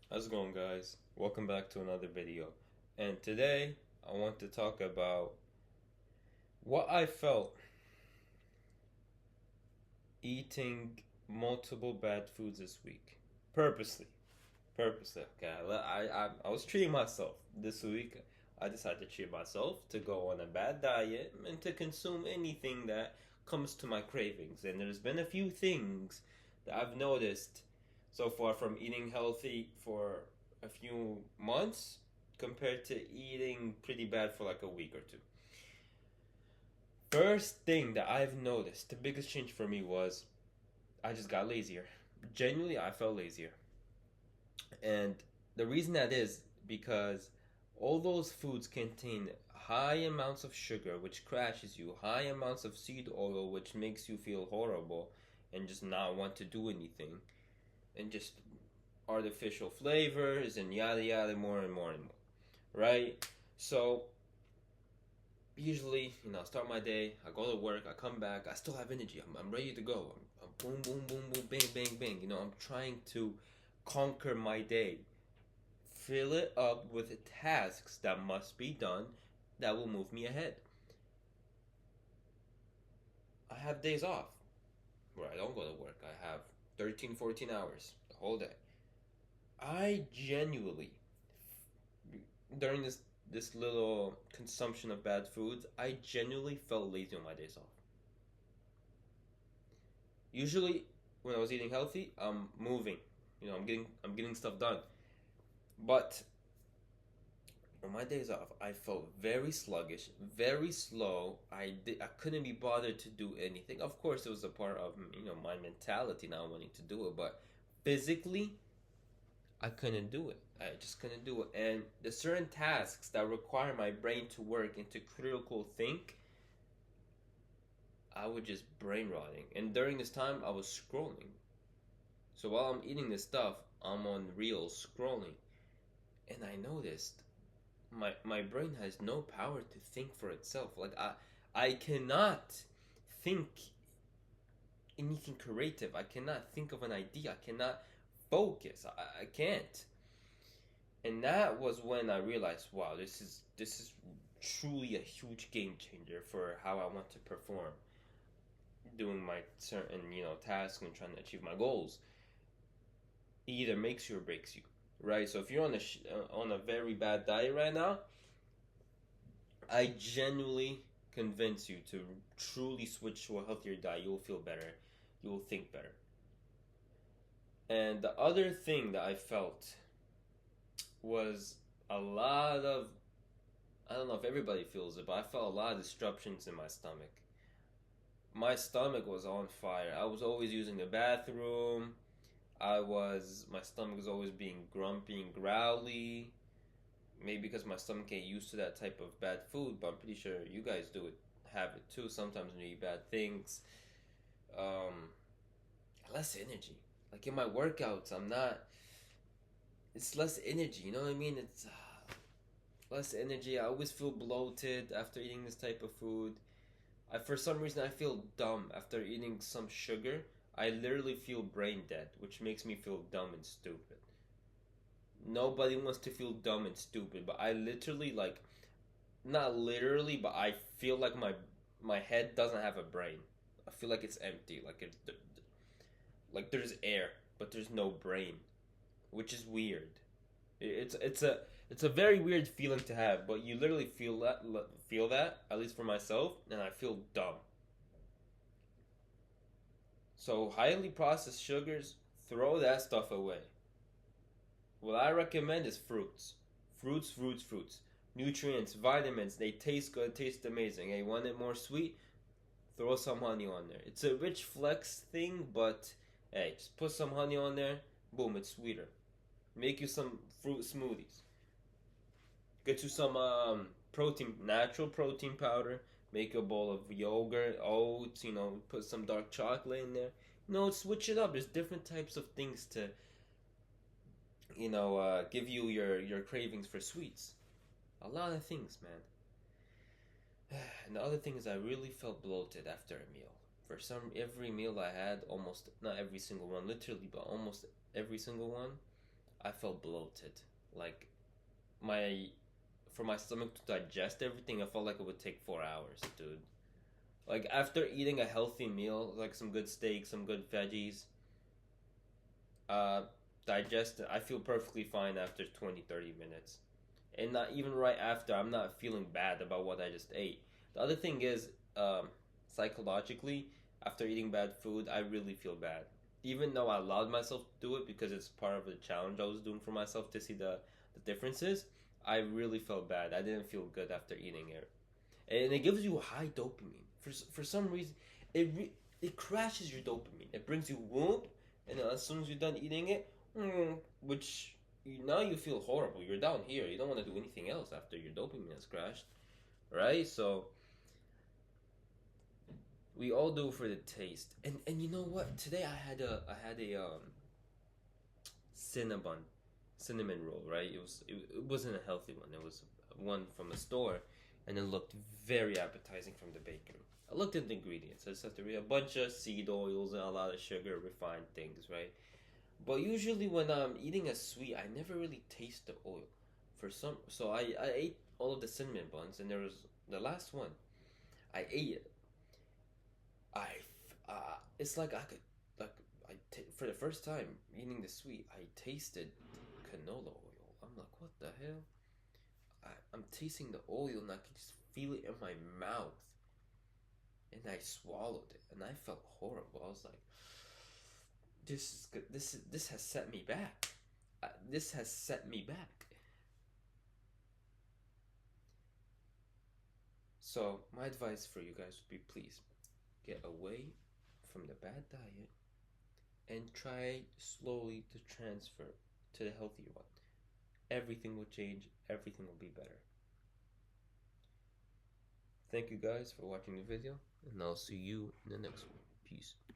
How's it going, guys? Welcome back to another video. And today, I want to talk about what I felt eating multiple bad foods this week. Purposely. Purposely. Okay, I was treating myself this week. I decided to treat myself to go on a bad diet and to consume anything that comes to my cravings. And there's been a few things that I've noticed so far from eating healthy for a few months compared to eating pretty bad for like a week or two. First thing that I've noticed, the biggest change for me was I just got lazier. Genuinely, I felt lazier. And the reason that is because all those foods contain high amounts of sugar, which crashes you, high amounts of seed oil, which makes you feel horrible and just not want to do anything, and just artificial flavors and yada yada, more and more and more. Right? So, usually, I start my day, I go to work, I come back, I still have energy, I'm ready to go. I'm boom, boom, boom, boom, bang, bang, bang. I'm trying to conquer my day, fill it up with tasks that must be done that will move me ahead. I have days off where I don't go to work. I have 13, 14 hours the whole day. I genuinely, during this little consumption of bad foods, I genuinely felt lazy on my days off. Usually, when I was eating healthy, I'm moving. I'm getting stuff done. But on my days off, I felt very sluggish, very slow. I couldn't be bothered to do anything. Of course, it was a part of my mentality not wanting to do it, but physically, I couldn't do it. I just couldn't do it. And the certain tasks that require my brain to work and to critical think, I would just brain rotting. And during this time, I was scrolling. So while I'm eating this stuff, I'm on Reels scrolling, and I noticed my brain has no power to think for itself. Like I cannot think anything creative. I cannot think of an idea. I cannot focus. I can't. And that was when I realized, wow, this is truly a huge game changer for how I want to perform doing my certain tasks and trying to achieve my goals. It either makes you or breaks you, right? So if you're on a very bad diet right now, I genuinely convince you to truly switch to a healthier diet. You'll feel better. You will think better. And the other thing that I felt was a lot of, I don't know if everybody feels it, but I felt a lot of disruptions in my stomach. My stomach was on fire. I was always using the bathroom. My stomach was always being grumpy and growly. Maybe because my stomach ain't used to that type of bad food, but I'm pretty sure you guys have it too. Sometimes when you eat bad things, um, less energy. Like in my workouts, I'm not. It's less energy. You know what I mean? It's less energy. I always feel bloated after eating this type of food. For some reason, I feel dumb after eating some sugar. I literally feel brain dead, which makes me feel dumb and stupid. Nobody wants to feel dumb and stupid, but I literally like not literally, but I feel like my head doesn't have a brain. I feel like it's empty, like there's air, but there's no brain, which is weird. It's a very weird feeling to have, but you literally feel that at least for myself, and I feel dumb. So highly processed sugars, throw that stuff away. What I recommend is fruits. Fruits, fruits, fruits. Nutrients, vitamins, they taste good, taste amazing. Hey, want it more sweet? Throw some honey on there. It's a rich flex thing, but hey, just put some honey on there. Boom, it's sweeter. Make you some fruit smoothies. Get you some protein, natural protein powder. Make a bowl of yogurt, oats. Put some dark chocolate in there. Switch it up. There's different types of things to give you your cravings for sweets. A lot of things, man. And the other thing is, I really felt bloated after a meal. For some, every meal I had, almost not every single one, literally, but almost every single one, I felt bloated. Like my for my stomach to digest everything, I felt like it would take 4 hours, dude. Like after eating a healthy meal, like some good steak, some good veggies, uh, digest. I feel perfectly fine after 20, 30 minutes, and not even right after. I'm not feeling bad about what I just ate. The other thing is, psychologically, after eating bad food, I really feel bad. Even though I allowed myself to do it because it's part of the challenge I was doing for myself to see the differences, I really felt bad. I didn't feel good after eating it, and it gives you high dopamine. For some reason, it crashes your dopamine. It brings you whoop, and then as soon as you're done eating it, which now you feel horrible. You're down here. You don't want to do anything else after your dopamine has crashed, right? So we all do it for the taste. And you know what? Today I had a cinnamon cinnamon roll, right? It wasn't a healthy one. It was one from a store, and it looked very appetizing from the bakery. I looked at the ingredients. I just have to read a bunch of seed oils and a lot of sugar, refined things, right? But usually when I'm eating a sweet, I never really taste the oil. So I ate all of the cinnamon buns, and there was the last one. I ate it. It's like I could, like, for the first time eating the sweet, I tasted canola oil. I'm like, what the hell? I'm tasting the oil, and I could just feel it in my mouth. And I swallowed it, and I felt horrible. I was like, this is good. This has set me back. This has set me back. So my advice for you guys would be, please get away from the bad diet and try slowly to transfer to the healthier one. Everything will change. Everything will be better. Thank you guys for watching the video, and I'll see you in the next one. Peace.